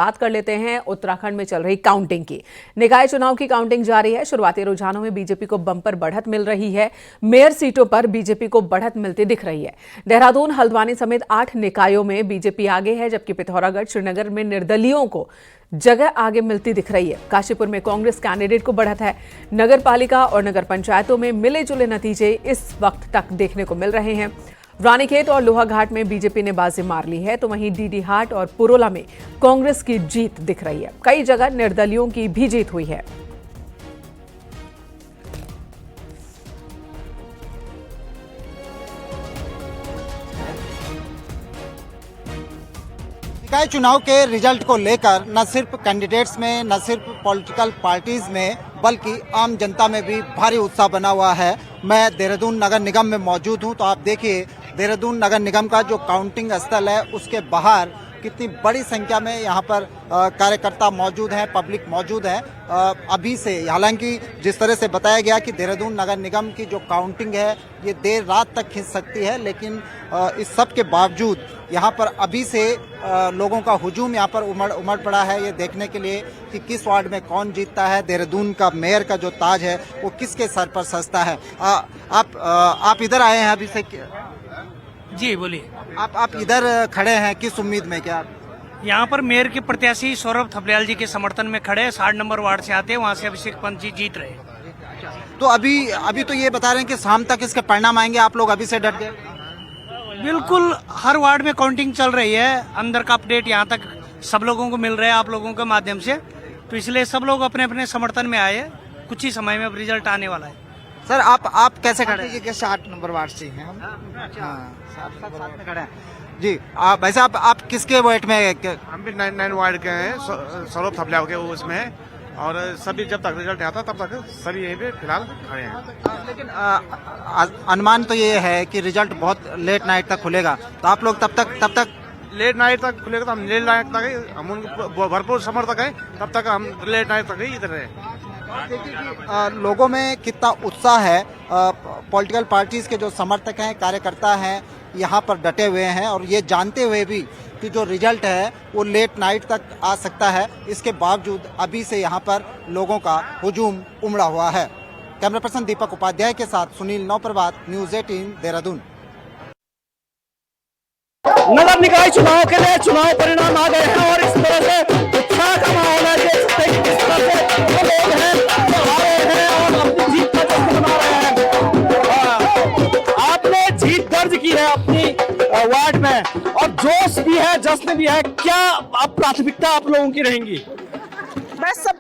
बात कर लेते हैं उत्तराखंड में चल रही काउंटिंग की। निकाय चुनाव की काउंटिंग जारी है। शुरुआती रुझानों में बीजेपी को बंपर बढ़त मिल रही है। मेयर सीटों पर बीजेपी को बढ़त मिलती दिख रही है। देहरादून, हल्द्वानी समेत 8 निकायों में बीजेपी आगे है, जबकि पिथौरागढ़, श्रीनगर में निर्दलीयों को जगह आगे मिलती दिख रही है। काशीपुर में कांग्रेस कैंडिडेट को बढ़त है। नगर पालिका और नगर पंचायतों में मिले जुले नतीजे इस वक्त तक देखने को मिल रहे हैं। रानीखेत और लोहाघाट में बीजेपी ने बाजी मार ली है, तो वहीं डीडीहाट और पुरोला में कांग्रेस की जीत दिख रही है। कई जगह निर्दलियों की भी जीत हुई है। निकाय चुनाव के रिजल्ट को लेकर न सिर्फ कैंडिडेट्स में, न सिर्फ पॉलिटिकल पार्टीज में, बल्कि आम जनता में भी भारी उत्साह बना हुआ है। मैं देहरादून नगर निगम में मौजूद हूं, तो आप देखिए देहरादून नगर निगम का जो काउंटिंग स्थल है उसके बाहर कितनी बड़ी संख्या में यहाँ पर कार्यकर्ता मौजूद हैं, पब्लिक मौजूद है। अभी से, हालांकि जिस तरह से बताया गया कि देहरादून नगर निगम की जो काउंटिंग है ये देर रात तक खिंच सकती है, लेकिन इस सब के बावजूद यहाँ पर अभी से लोगों का हुजूम यहाँ पर उमड़ पड़ा है, ये देखने के लिए कि किस वार्ड में कौन जीतता है। देहरादून का मेयर का जो ताज है वो किसके सर पर सजता है। आप इधर आए हैं अभी से? जी बोलिए। आप इधर खड़े हैं किस उम्मीद में? क्या यहाँ पर मेयर के प्रत्याशी सौरभ थपलियाल जी के समर्थन में खड़े हैं। 60 नंबर वार्ड से आते हैं, वहाँ से अभिषेक पंत जी जीत रहे हैं। तो अभी तो ये बता रहे हैं कि शाम तक इसके परिणाम आएंगे, आप लोग अभी से डट गए? बिल्कुल, हर वार्ड में काउंटिंग चल रही है। अंदर का अपडेट यहाँ तक सब लोगों को मिल रहा है आप लोगों के माध्यम से, तो इसलिए सब लोग अपने अपने समर्थन में आए हैं। कुछ ही समय में अब रिजल्ट आने वाला है। सर आप कैसे खड़े हैं? ये 60 नंबर वार्ड से हैं हम। हाँ, साथ में खड़े हैं जी। भाई साहब, आप किसके वेट में? हम भी 9 वार्ड के हैं, सौरभ थपलियाल के उसमें है, और सभी जब तक रिजल्ट आता तब तक सभी यहीं पे फिलहाल खड़े हैं। लेकिन अनुमान तो ये है कि रिजल्ट बहुत लेट नाइट तक खुलेगा, तो आप लोग तब तक लेट नाइट तक खुलेगा, तो हम लेट नाइट तक ही, हम उनको भरपूर समर्थक हैं, तब तक हम लेट नाइट तक ही इधर हैं। लोगों में कितना उत्साह है। पॉलिटिकल पार्टीज के जो समर्थक हैं, कार्यकर्ता हैं, यहाँ पर डटे हुए हैं, और ये जानते हुए भी कि जो रिजल्ट है वो लेट नाइट तक आ सकता है, इसके बावजूद अभी से यहाँ पर लोगों का हुजूम उमड़ा हुआ है। कैमरा पर्सन दीपक उपाध्याय के साथ सुनील नौप्रभात, न्यूज़ 18 देहरादून। नगर निकाय चुनाव के लिए चुनाव परिणाम आ गए हैं और इस तरह से उत्साह का माहौल है। देख सकते हैं कि किस तरह से वो लोग हैं जो आ रहे हैं और अपनी जीत का जश्न मना रहे हैं। आपने जीत दर्ज की है अपनी वार्ड में, और जोश भी है, जश्न भी है। क्या अब प्राथमिकता आप लोगों की रहेंगी? बस सब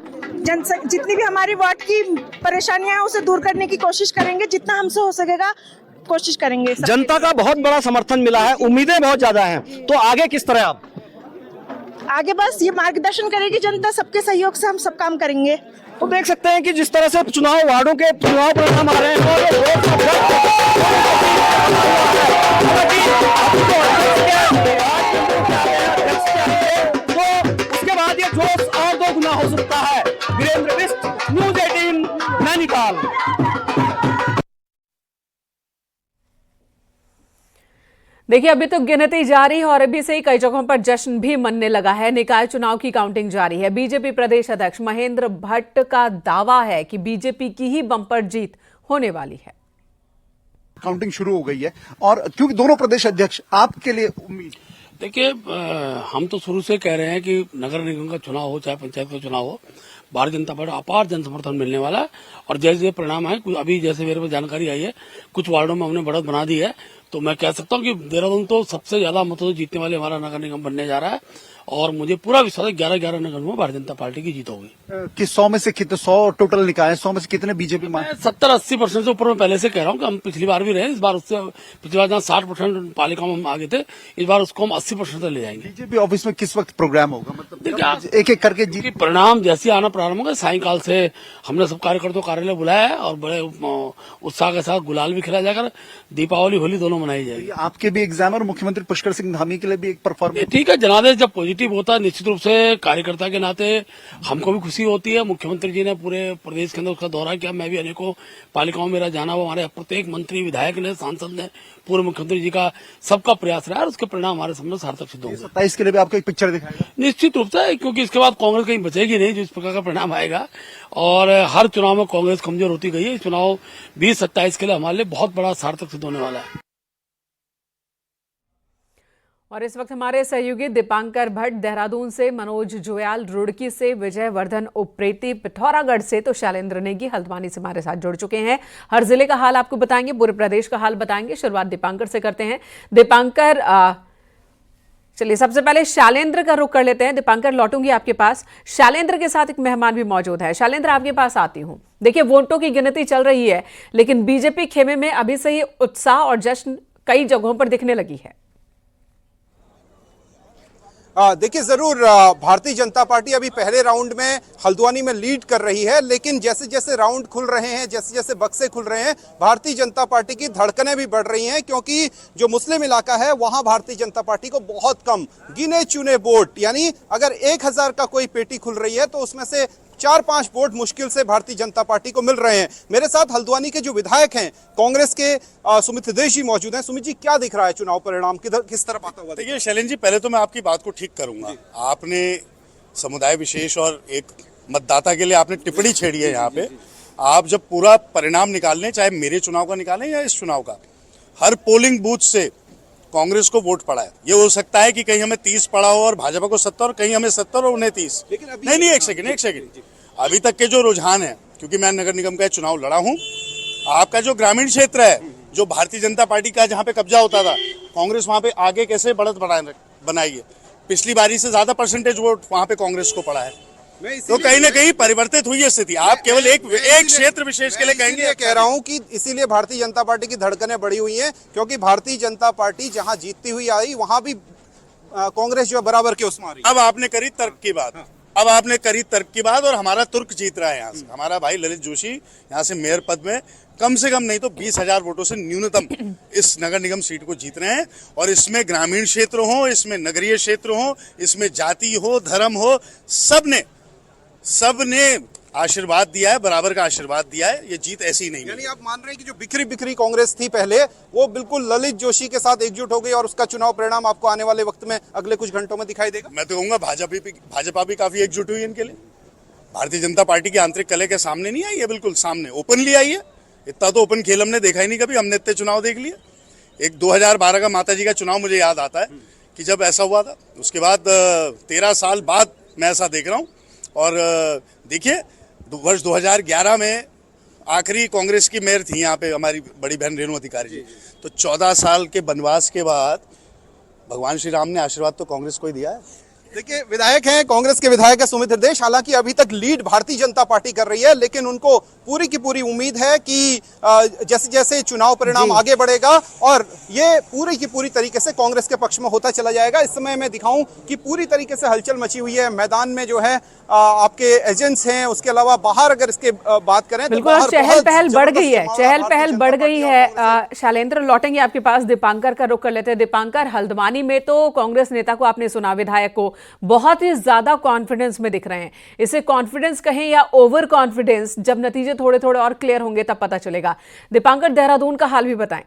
जितनी भी हमारी वार्ड की परेशानियां हैं उसे दूर करने की कोशिश करेंगे, जितना हमसे हो सकेगा कोशिश करेंगे। जनता का बहुत बड़ा समर्थन मिला है, उम्मीदें बहुत ज्यादा हैं, तो आगे किस तरह आप? आगे बस ये मार्गदर्शन करेगी जनता, सबके सहयोग से हम सब काम करेंगे। तो देख सकते हैं कि जिस तरह से चुनाव वार्डों के चुनाव परिणाम आ रहे हैं और तो उसके बाद ये जोश और 2 गुना हो सकता है। वीरेंद्र बिष्ट, न्यूज़ 18 नैनीताल। देखिए, अभी तो गिनती जारी है और अभी से ही कई जगहों पर जश्न भी मनने लगा है। निकाय चुनाव की काउंटिंग जारी है। बीजेपी प्रदेश अध्यक्ष महेंद्र भट्ट का दावा है कि बीजेपी की ही बंपर जीत होने वाली है। काउंटिंग शुरू हो गई है, और क्योंकि दोनों प्रदेश अध्यक्ष, आपके लिए उम्मीद? देखिए, हम तो शुरू से कह रहे हैं कि नगर निगम का चुनाव हो चाहे पंचायत का चुनाव हो, भारतीय जनता पार्टी अपार जन समर्थन मिलने वाला है। और जैसे परिणाम आए, अभी जैसे मेरे पास जानकारी आई है, कुछ वार्डों में हमने बढ़त बना दी है, तो मैं कह सकता हूं कि देहरादून तो सबसे ज्यादा मतों से जीतने वाले हमारा नगर निगम बनने जा रहा है, और मुझे पूरा विश्वास है 11 नगर में भारतीय जनता पार्टी की जीत होगी। कि 100 में से कितने, 100 टोटल निकाय, 100 में से कितने बीजेपी? 70-80% से ऊपर मैं पहले से कह रहा हूँ कि हम पिछली बार भी रहे, इस बार उससे पिछली बार जहाँ 60% पालिका में हम आगे थे, इस बार उसको हम 80% ले जाएंगे। बीजेपी ऑफिस में किस वक्त प्रोग्राम होगा? मतलब देखिए, एक एक करके जीत परिणाम जैसे आना प्रारंभ होगा, सायंकाल से हमने सब कार्यकर्ताओं कार्यालय बुलाया है, और बड़े उत्साह के साथ गुलाल भी खिलाया जाकर दीपावली होली दोनों मनाई जाएगी। आपके भी एग्जाम और मुख्यमंत्री पुष्कर सिंह धामी के लिए भी एक परफॉर्मेंस? ठीक है, जनादेश जब पॉजिटिव पॉजिटिव होता है। निश्चित रूप से कार्यकर्ता के नाते हमको भी खुशी होती है। मुख्यमंत्री जी ने पूरे प्रदेश के अंदर उसका दौरा किया, मैं भी अनेकों पालिकाओं में मेरा जाना हुआ, हमारे प्रत्येक मंत्री, विधायक ने, सांसद ने, पूर्व मुख्यमंत्री जी का सबका प्रयास रहा और उसके परिणाम हमारे सामने सार्थक सिद्ध होंगे। 27 के लिए भी आपको एक पिक्चर दिखाएगा निश्चित रूप से, क्योंकि इसके बाद कांग्रेस कहीं बचेगी नहीं जिस प्रकार का परिणाम आएगा, और हर चुनाव में कांग्रेस कमजोर होती गई है। इस चुनाव 2027 के लिए हमारे लिए बहुत बड़ा सार्थक सिद्ध होने वाला है। और इस वक्त हमारे सहयोगी दीपांकर भट्ट देहरादून से, मनोज जुयाल रुड़की से, विजय वर्धन उप्रेती पिथौरागढ़ से, तो शैलेंद्र नेगी हल्द्वानी से हमारे साथ जुड़ चुके हैं। हर जिले का हाल आपको बताएंगे, पूरे प्रदेश का हाल बताएंगे। शुरुआत दीपांकर से करते हैं। दीपांकर, चलिए सबसे पहले शैलेंद्र का रुख कर लेते हैं। दीपांकर, लौटूंगी आपके पास। शैलेंद्र के साथ एक मेहमान भी मौजूद है। शैलेंद्र, आपके पास आती हूं। देखिए, वोटों की गिनती चल रही है, लेकिन बीजेपी खेमे में अभी से ही उत्साह और जश्न कई जगहों पर दिखने लगी है। देखिए, जरूर भारतीय जनता पार्टी अभी पहले राउंड में हल्द्वानी में लीड कर रही है, लेकिन जैसे जैसे राउंड खुल रहे हैं, जैसे जैसे बक्से खुल रहे हैं, भारतीय जनता पार्टी की धड़कनें भी बढ़ रही हैं, क्योंकि जो मुस्लिम इलाका है वहां भारतीय जनता पार्टी को बहुत कम गिने चुने वोट, यानी अगर 1000 का कोई पेटी खुल रही है तो उसमें से 4-5 वोट मुश्किल से भारतीय जनता पार्टी को मिल रहे हैं। मेरे साथ हल्द्वानी के जो विधायक हैं कांग्रेस के सुमित देश जी मौजूद हैं। सुमित जी, क्या दिख रहा है चुनाव परिणाम किस तरफ आता हुआ? देखिए शैलेंद्र जी, पहले तो मैं आपकी बात को ठीक करूंगा। आपने समुदाय विशेष और एक मतदाता के लिए आपने टिप्पणी छेड़ी है। यहाँ पे आप जब पूरा परिणाम निकालने, चाहे मेरे चुनाव का निकालें या इस चुनाव का, हर पोलिंग बूथ से कांग्रेस को वोट पड़ा है। ये हो सकता है कि कहीं हमें 30 पड़ा हो और भाजपा को 70, कहीं हमें 70 और उन्हें 30। नहीं, एक सेकंड। अभी तक के जो रुझान है, क्योंकि मैं नगर निगम का चुनाव लड़ा हूं, आपका जो ग्रामीण क्षेत्र है, जो भारतीय जनता पार्टी का जहां पे कब्जा होता था, कांग्रेस वहां पे आगे कैसे बढ़त बनाई है। पिछली बारी से ज्यादा परसेंटेज वोट वहां पे कांग्रेस को पड़ा है, तो कहीं ना कहीं परिवर्तित हुई है स्थिति। आप केवल एक क्षेत्र विशेष के लिए कहेंगे? कह रहा हूं कि इसीलिए भारतीय जनता पार्टी की धड़कनें बढ़ी हुई हैं, क्योंकि भारतीय जनता पार्टी जहां जीतती हुई आई वहां भी कांग्रेस जो बराबर के उसमें आ रही है। अब आपने करी तर्क की बात, और हमारा तुर्क जीत रहा है यहाँ से। हमारा भाई ललित जोशी यहाँ से मेयर पद में कम से कम नहीं तो 20,000 वोटों से न्यूनतम इस नगर निगम सीट को जीत रहे हैं। और इसमें ग्रामीण क्षेत्र हो, इसमें नगरीय क्षेत्र हो, इसमें जाति हो, धर्म हो, सबने आशीर्वाद दिया है, बराबर का आशीर्वाद दिया है। ये जीत ऐसी ही नहीं है। यानी आप मान रहे हैं कि जो बिखरी कांग्रेस थी पहले, वो बिल्कुल ललित जोशी के साथ एकजुट हो गई और उसका चुनाव परिणाम आपको आने वाले वक्त में अगले कुछ घंटों में दिखाई देगा? मैं तो कहूंगा भाजपा भी काफी एकजुट हुई इनके लिए। भारतीय जनता पार्टी की आंतरिक कलह के सामने नहीं आई है, बिल्कुल सामने ओपनली आई है। इतना तो ओपन खेल हमने देखा ही नहीं कभी। हमने इतने चुनाव देख लिए। एक 2012 का माता जी का चुनाव मुझे याद आता है कि जब ऐसा हुआ था, उसके बाद 13 साल बाद मैं ऐसा देख रहा हूँ। और देखिए, वर्ष 2011 में आखिरी कांग्रेस की मेयर थी यहाँ पे हमारी बड़ी बहन रेणु अधिकारी जी। तो 14 साल के वनवास के बाद भगवान श्री राम ने आशीर्वाद तो कांग्रेस को ही दिया है। देखिए, विधायक हैं, कांग्रेस के विधायक है सुमित देश। हालांकि अभी तक लीड भारतीय जनता पार्टी कर रही है, लेकिन उनको पूरी की पूरी उम्मीद है कि जैसे जैसे चुनाव परिणाम आगे बढ़ेगा और ये पूरी की पूरी तरीके से कांग्रेस के पक्ष में होता चला जाएगा। इस समय मैं दिखाऊं कि पूरी तरीके से हलचल मची हुई है। मैदान में जो है आपके एजेंट्स हैं, उसके अलावा बाहर अगर इसके बात करें तो बिल्कुल चहल पहल बढ़ गई है। चहल पहल बढ़ गई है। शैलेंद्र, लौटेंगे आपके पास। दीपांकर का रुख कर लेते हैं। दीपांकर, हल्द्वानी में तो कांग्रेस नेता को आपने सुना, विधायक को बहुत ही ज्यादा कॉन्फिडेंस में दिख रहे हैं। इसे कॉन्फिडेंस कहें या ओवर कॉन्फिडेंस, जब नतीजे थोड़े थोड़े और क्लियर होंगे तब पता चलेगा। दीपांकर, देहरादून का हाल भी बताएं।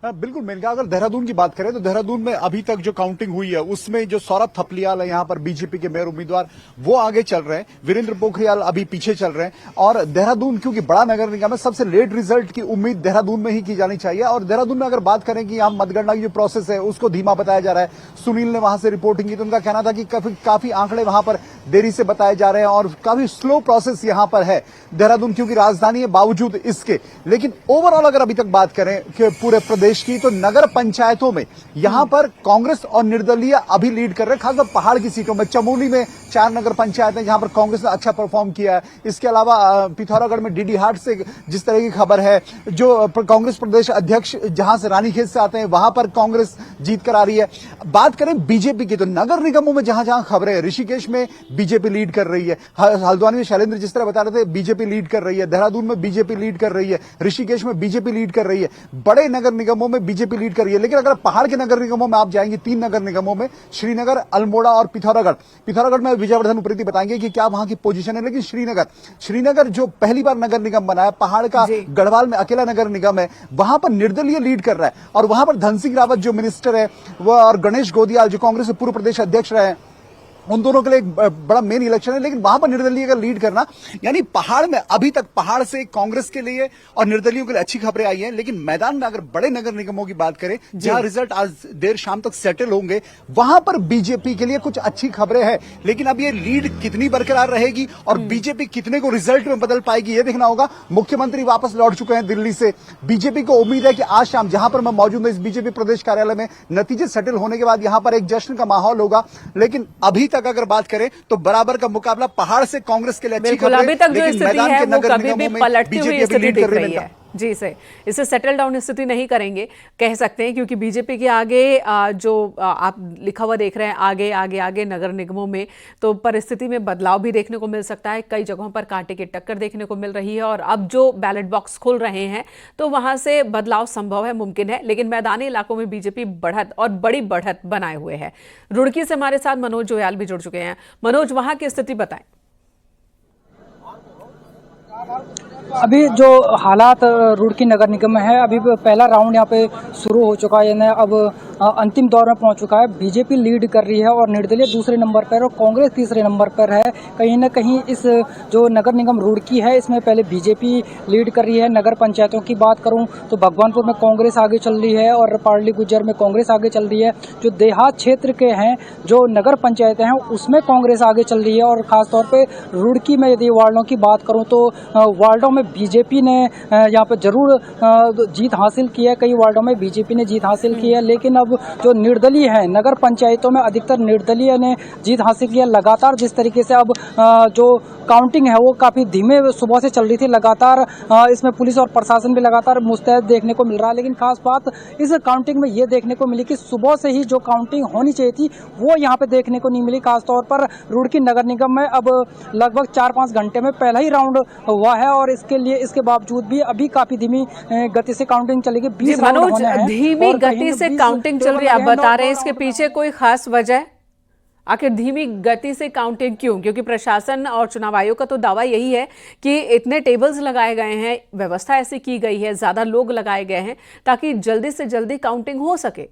बिल्कुल मेनका, अगर देहरादून की बात करें तो देहरादून में अभी तक जो काउंटिंग हुई है उसमें जो सौरभ थपलियाल है यहाँ पर बीजेपी के मेयर उम्मीदवार, वो आगे चल रहे हैं। वीरेंद्र पोखरियाल अभी पीछे चल रहे हैं। और देहरादून क्योंकि बड़ा नगर निगम है, सबसे लेट रिजल्ट की उम्मीद देहरादून में ही की जानी चाहिए। और देहरादून में अगर बात करें कि यहाँ मतगणना की जो प्रोसेस है उसको धीमा बताया जा रहा है। सुनील ने वहां से रिपोर्टिंग की तो उनका कहना था कि काफी आंकड़े वहां पर देरी से बताए जा रहे हैं और काफी स्लो प्रोसेस यहां पर है देहरादून, क्योंकि राजधानी है बावजूद इसके। लेकिन ओवरऑल अगर अभी तक बात करें कि पूरे प्रदेश की, तो नगर पंचायतों में यहां पर कांग्रेस और निर्दलीय अभी लीड कर रहे हैं, खासकर पहाड़ की सीटों में। चमोली में 4 नगर पंचायतें जहां पर कांग्रेस ने अच्छा परफॉर्म किया है। इसके अलावा पिथौरागढ़ में डीडी हाट से जिस तरह की खबर है, जो कांग्रेस प्रदेश अध्यक्ष जहां से रानीखेत से आते हैं, वहां पर कांग्रेस जीत कर आ रही है। बात करें बीजेपी की, तो नगर निगमों में जहां जहां खबरें, ऋषिकेश में बीजेपी लीड कर रही है, हल्द्वानी में शैलेंद्र जिस तरह बता रहे थे बीजेपी लीड कर रही है, देहरादून में बीजेपी लीड कर रही है, ऋषिकेश में बीजेपी लीड कर रही है। बड़े नगर निगमों निगमों में बीजेपी लीड कर रही है, लेकिन अगर पहाड़ के नगर निगमों में आप जाएंगे, 3 नगर निगमों में, श्रीनगर, अल्मोड़ा और पिथौरागढ़ में विजयवर्धन उप्रेती बताएंगे कि क्या वहां की पोजीशन है। लेकिन श्रीनगर जो पहली बार नगर निगम बना है, पहाड़ का गढ़वाल में अकेला नगर निगम है, वहां पर निर्दलीय लीड कर रहा है। और वहां पर धन सिंह रावत जो मिनिस्टर है वह, और गणेश गोदियाल जो कांग्रेस के पूर्व प्रदेश अध्यक्ष रहे हैं, उन दोनों के लिए एक बड़ा मेन इलेक्शन है। लेकिन वहां पर निर्दलीय का लीड करना, यानी पहाड़ में अभी तक पहाड़ से कांग्रेस के लिए और निर्दलीयों के लिए अच्छी खबरें आई हैं। लेकिन मैदान में अगर बड़े नगर निगमों की बात करें, जहां रिजल्ट आज देर शाम तक सेटल होंगे, वहां पर बीजेपी के लिए कुछ अच्छी खबरें हैं। लेकिन अब ये लीड कितनी बरकरार रहेगी और बीजेपी कितने को रिजल्ट में बदल पाएगी, ये देखना होगा। मुख्यमंत्री वापस लौट चुके हैं दिल्ली से। बीजेपी को उम्मीद है कि आज शाम, जहां पर मैं मौजूद हूं इस बीजेपी प्रदेश कार्यालय में, नतीजे सेटल होने के बाद यहां पर एक जश्न का माहौल होगा। लेकिन अभी तक अगर बात करें तो बराबर का मुकाबला पहाड़ से कांग्रेस के लिए अच्छी खबर है। अभी तक जो स्थिति है वो कभी भी पलटती हुई स्थिति दिख रही है। जी इसे सेटल डाउन स्थिति नहीं करेंगे कह सकते हैं, क्योंकि बीजेपी के आगे जो आप लिखा हुआ देख रहे हैं, आगे आगे आगे नगर निगमों में, तो परिस्थिति में बदलाव भी देखने को मिल सकता है। कई जगहों पर कांटे की टक्कर देखने को मिल रही है और अब जो बैलेट बॉक्स खुल रहे हैं तो वहां से बदलाव संभव है, मुमकिन है। लेकिन मैदानी इलाकों में बीजेपी बढ़त और बड़ी बढ़त बनाए हुए है। रुड़की से हमारे साथ मनोज जोयाल भी जुड़ चुके हैं। मनोज, वहां की स्थिति बताएं। अभी जो हालात रुड़की नगर निगम में है, अभी पहला राउंड यहाँ पे शुरू हो चुका है, यानी अब अंतिम दौर में पहुंच चुका है। बीजेपी लीड कर रही है और निर्दलीय दूसरे नंबर पर और कांग्रेस तीसरे नंबर पर है। कहीं ना कहीं इस जो नगर निगम रुड़की है, इसमें पहले बीजेपी लीड कर रही है। नगर पंचायतों की बात करूं तो भगवानपुर में कांग्रेस आगे चल रही है और पार्ली गुज्जर में कांग्रेस आगे चल रही है। जो देहात क्षेत्र के हैं, जो नगर पंचायतें हैं, उसमें कांग्रेस आगे चल रही है। और खासतौर पर रुड़की में यदि वार्डों की बात करूँ तो वार्डों में बीजेपी ने यहाँ पर जरूर जीत हासिल की है। कई वार्डों में बीजेपी ने जीत हासिल की है, लेकिन अब जो निर्दलीय है, नगर पंचायतों में अधिकतर निर्दलीय ने जीत हासिल की है। लगातार जिस तरीके से अब जो काउंटिंग है वो काफी धीमे सुबह से चल रही थी, लगातार इसमें पुलिस और प्रशासन भी लगातार मुस्तैद देखने को मिल रहा है। लेकिन खास बात इस काउंटिंग में ये देखने को मिली कि सुबह से ही जो काउंटिंग होनी चाहिए थी वो यहाँ पे देखने को नहीं मिली। खासतौर पर रुड़की नगर निगम में अब लगभग 4-5 घंटे में पहला ही राउंड हुआ है और इसके बावजूद भी अभी काफी धीमी गति से काउंटिंग चलेगी। 20 राउंड होने हैं। धीमी गति से काउंटिंग चल रही है, आप बता रहे हैं इसके पीछे कोई खास वजह? आखिर धीमी गति से काउंटिंग क्यों? क्योंकि प्रशासन और चुनाव आयोग का तो दावा यही है कि इतने टेबल्स लगाए गए हैं, व्यवस्था ऐसी की गई है, ज्यादा लोग लगाए गए हैं ताकि जल्दी से जल्दी काउंटिंग हो सके।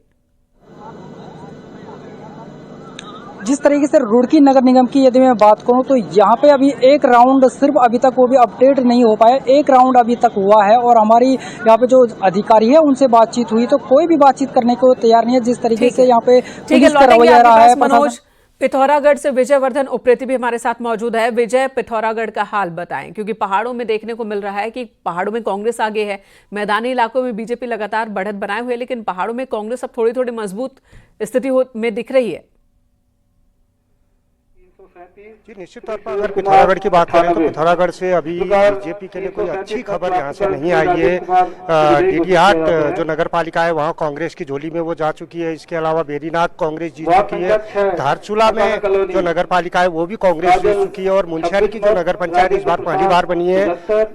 जिस तरीके से रुड़की नगर निगम की यदि मैं बात करूं तो यहाँ पे अभी एक राउंड सिर्फ अभी तक वो भी अपडेट नहीं हो पाया, एक राउंड अभी तक हुआ है। और हमारी यहाँ पे जो अधिकारी है उनसे बातचीत हुई तो कोई भी बातचीत करने को तैयार नहीं है। जिस तरीके से यहाँ पे पुलिस का रवैया रहा है। मनोज, पिथौरागढ़ से विजयवर्धन उप्रेती भी हमारे साथ मौजूद है। विजय, पिथौरागढ़ का हाल बताएं, क्योंकि पहाड़ों में देखने को मिल रहा है कि पहाड़ों में कांग्रेस आगे है, मैदानी इलाकों में बीजेपी लगातार बढ़त बनाए हुए, लेकिन पहाड़ों में कांग्रेस अब थोड़ी थोड़ी मजबूत स्थिति में दिख रही है। जी, निश्चित तौर पर अगर पिथौरागढ़ की बात करें तो पिथौरागढ़ से अभी बीजेपी के लिए कोई अच्छी खबर यहाँ से नहीं आई है। डीडीहाट जो नगर पालिका है वहाँ कांग्रेस की झोली में वो जा चुकी है। इसके अलावा बेरीनाथ कांग्रेस जीत चुकी है। धारचूला में जो नगर पालिका है वो भी कांग्रेस जीत चुकी है। और मुंशियारी की जो नगर पंचायत इस बार पहली बार बनी है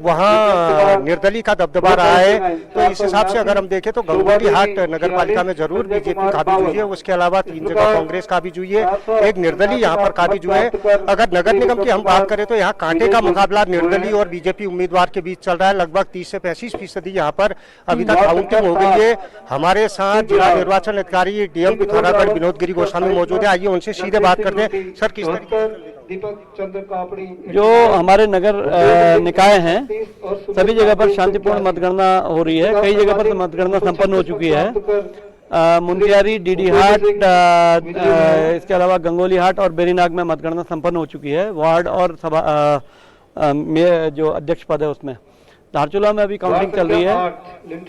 वहाँ निर्दलीय का दबदबा रहा है। तो इस हिसाब से अगर हम देखें तो गंगोली हाट नगर पालिका में जरूर बीजेपी काबिज हुई है। उसके अलावा 3 जगह कांग्रेस काबिज हुई है, एक निर्दलीय यहाँ पर काबिज हुआ है। अगर नगर निगम की हम बात करें तो यहाँ कांटे का मुकाबला निर्दलीय और बीजेपी उम्मीदवार के बीच चल रहा है। लगभग 30 से 35% यहाँ पर अभी तक काउंटिंग हो गई है। हमारे साथ जिला निर्वाचन अधिकारी डीएम पिथौरागढ़ विनोद गिरी गोस्वामी मौजूद है। आइए उनसे सीधे बात करते हैं। सर, किस तरीके जो हमारे नगर निकाय हैं सभी जगह पर शांतिपूर्ण मतगणना हो रही है। कई जगह पर मतगणना संपन्न हो चुकी है। मुंशियारी, डीडीहाट, इसके अलावा गंगोली हाट और बेरीनाग में मतगणना संपन्न हो चुकी है। वार्ड और सभा जो अध्यक्ष पद है उसमें। धारचूला में अभी काउंटिंग चल रही है।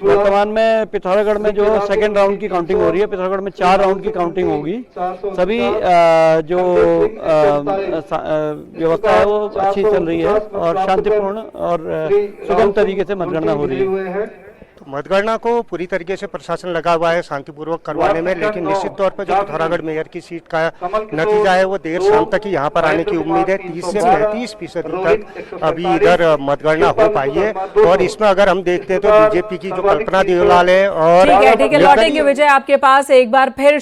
वर्तमान में पिथौरागढ़ में जो सेकेंड राउंड की काउंटिंग हो रही है, पिथौरागढ़ में 4 राउंड की काउंटिंग होगी। सभी जो व्यवस्था है वो अच्छी चल रही है और शांतिपूर्ण और सुगम तरीके से मतगणना हो रही है। तो मतगणना को पूरी तरीके से प्रशासन लगा हुआ है शांतिपूर्वक करवाने में, लेकिन निश्चित तौर पर जो पिथौरागढ़ मेयर की सीट का नतीजा है वो देर शाम तक ही यहाँ पर आने की उम्मीद है। 30 से 35% तक अभी इधर मतगणना हो पाई है। और इसमें अगर हम देखते हैं तो बीजेपी की जो कल्पना देवलाल है और ठीक है लौटेंगे विजय आपके पास एक बार फिर।